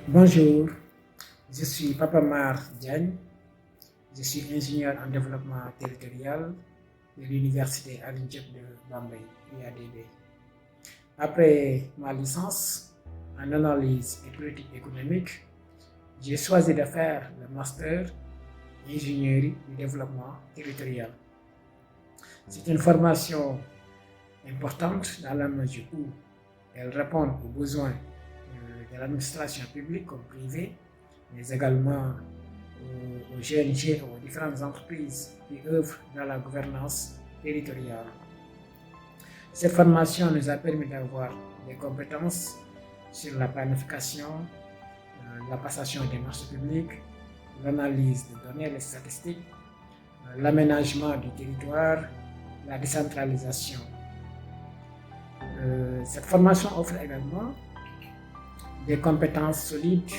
Bonjour, je suis Papa Mar Diagne, je suis ingénieur en développement territorial de l'Université Alioune Diop de Bambey, UADB. Après ma licence en analyse et politique économique, j'ai choisi de faire le master ingénierie du développement territorial. C'est une formation importante dans la mesure où elle répond aux besoins de l'administration publique comme privée, mais également aux GNG et aux différentes entreprises qui œuvrent dans la gouvernance territoriale. Cette formation nous a permis d'avoir des compétences sur la planification, la passation des marchés publics, l'analyse des données et des statistiques, l'aménagement du territoire, la décentralisation. Cette formation offre également des compétences solides,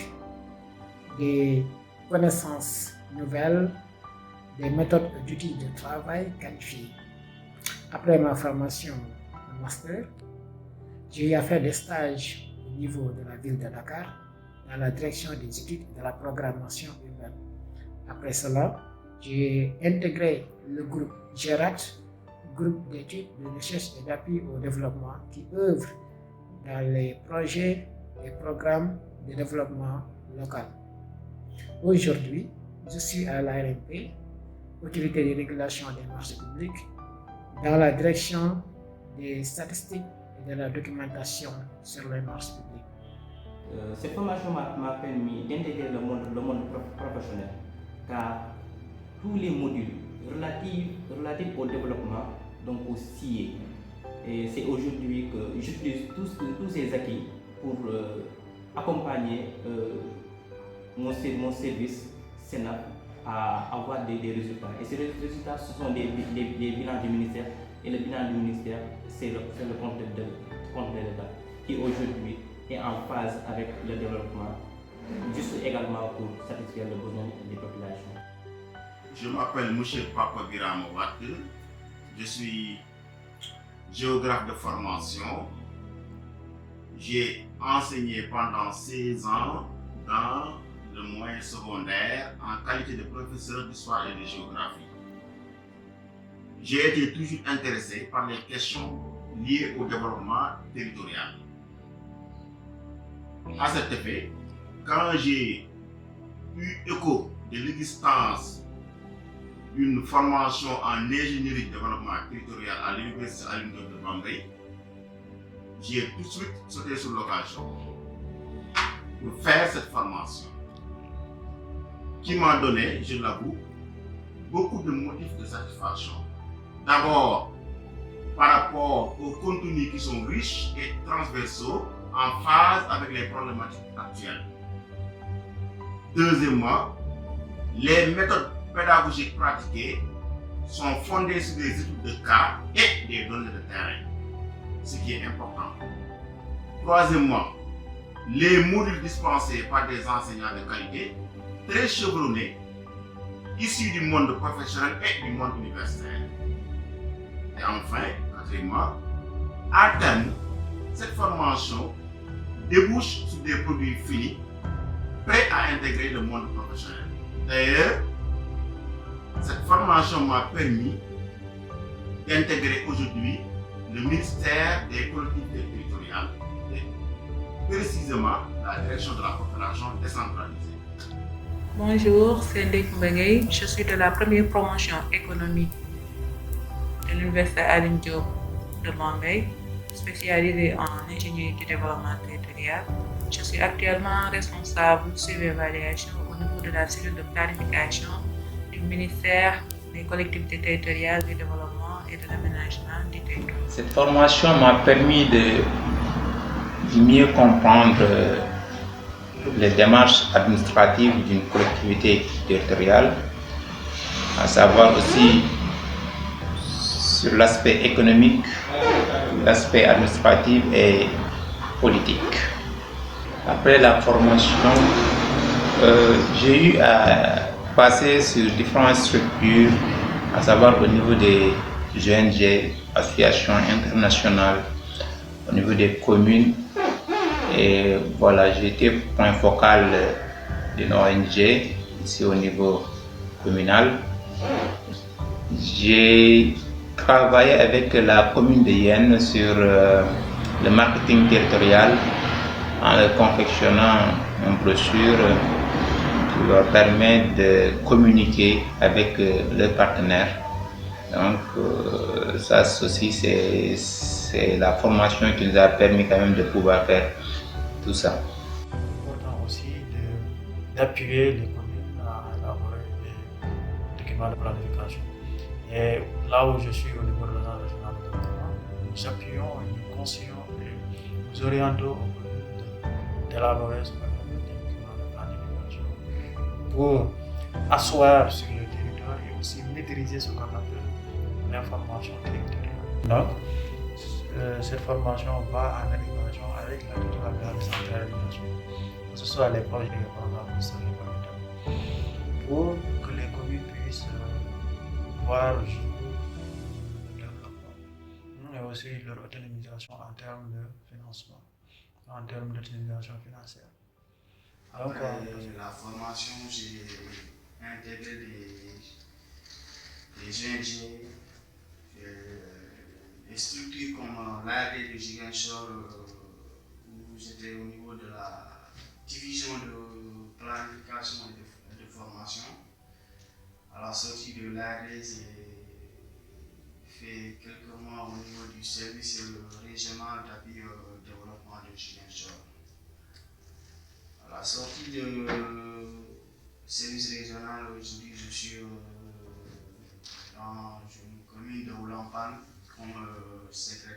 des connaissances nouvelles, des méthodes et d'outils de travail qualifiés. Après ma formation en master, j'ai eu à faire des stages au niveau de la ville de Dakar dans la direction des études de la programmation urbaine. Après cela, j'ai intégré le groupe GERAT, groupe d'études, de recherche et d'appui au développement qui œuvre dans les projets et programmes de développement local. Aujourd'hui, je suis à l'ARMP, Autorité de régulation des marchés publics, dans la direction des statistiques et de la documentation sur les marchés publics. Cette formation m'a permis d'intégrer le monde professionnel, car tous les modules relatifs au développement, donc au CIE, et c'est aujourd'hui que j'utilise tous ces acquis pour accompagner mon service Sénat à avoir des résultats. Et ces résultats, ce sont des bilans du ministère. Et le bilan du ministère, c'est le compte de l'État, qui aujourd'hui est en phase avec le développement, juste également pour satisfaire les besoins des populations. Je m'appelle M. Papa Birama Wade, je suis géographe de formation. J'ai enseigné pendant 16 ans dans le moyen secondaire en qualité de professeur d'histoire et de géographie. J'ai été toujours intéressé par les questions liées au développement territorial. À cet effet, quand j'ai eu écho de l'existence d'une formation en ingénierie de développement territorial à l'Université Alioune Diop de Bambey, j'ai tout de suite sauté sur l'occasion pour faire cette formation qui m'a donné, je l'avoue, beaucoup de motifs de satisfaction. D'abord, par rapport aux contenus qui sont riches et transversaux en phase avec les problématiques actuelles. Deuxièmement, les méthodes pédagogiques pratiquées sont fondées sur des études de cas et des données de terrain, ce qui est important. Troisièmement, les modules dispensés par des enseignants de qualité, très chevronnés, issus du monde professionnel et du monde universitaire. Et enfin, quatrièmement, à terme, cette formation débouche sur des produits finis, prêts à intégrer le monde professionnel. D'ailleurs, cette formation m'a permis d'intégrer aujourd'hui le ministère des collectivités territoriales et précisément la direction de la coopération décentralisée. Bonjour, c'est Ndek Mbengay. Je suis de la première promotion économique de l'Université Alioune Diop de Bambey, spécialisée en ingénierie du développement territorial. Je suis actuellement responsable suivi évaluation au niveau de la cellule de planification du ministère des collectivités territoriales, du développement et de l'aménagement du territoire. Cette formation m'a permis de mieux comprendre les démarches administratives d'une collectivité territoriale, à savoir aussi sur l'aspect économique, l'aspect administratif et politique. Après la formation, j'ai eu à passer sur différentes structures, à savoir au niveau des ONG, associations internationales, au niveau des communes Et voilà, j'étais point focal d'une ONG ici au niveau communal. J'ai travaillé avec la commune de Yenne sur le marketing territorial en leur confectionnant une brochure qui leur permet de communiquer avec leurs partenaires. Donc ça aussi c'est la formation qui nous a permis quand même de pouvoir faire tout ça. Important aussi d'appuyer les communes à élaborer des documents de planification. Et là où je suis au niveau de l'agence régionale de développement, nous appuyons, nous conseillons et nous orientons aux communes d'élaborer ce qu'on appelle des documents de planification pour asseoir sur le territoire et aussi maîtriser ce qu'on appelle l'information territoriale. Donc, cette formation va en adéquation avec la décentralisation, que ce soit les projets et les programmes qui sont implémentés, pour que les communes puissent voir le développement et aussi leur autonomisation en termes de financement, en termes d'autonomisation financière. Donc, Après la formation, j'ai intégré des ONG, des structures comme l'ARD de Ziguinchor, où j'étais au niveau de la division de planification et de formation. À la sortie de l'ARD, j'ai fait quelques mois au niveau du service régional d'appui au développement de Ziguinchor. À la sortie de service régional, aujourd'hui je suis dans une commune de Oulampan comme secrétaire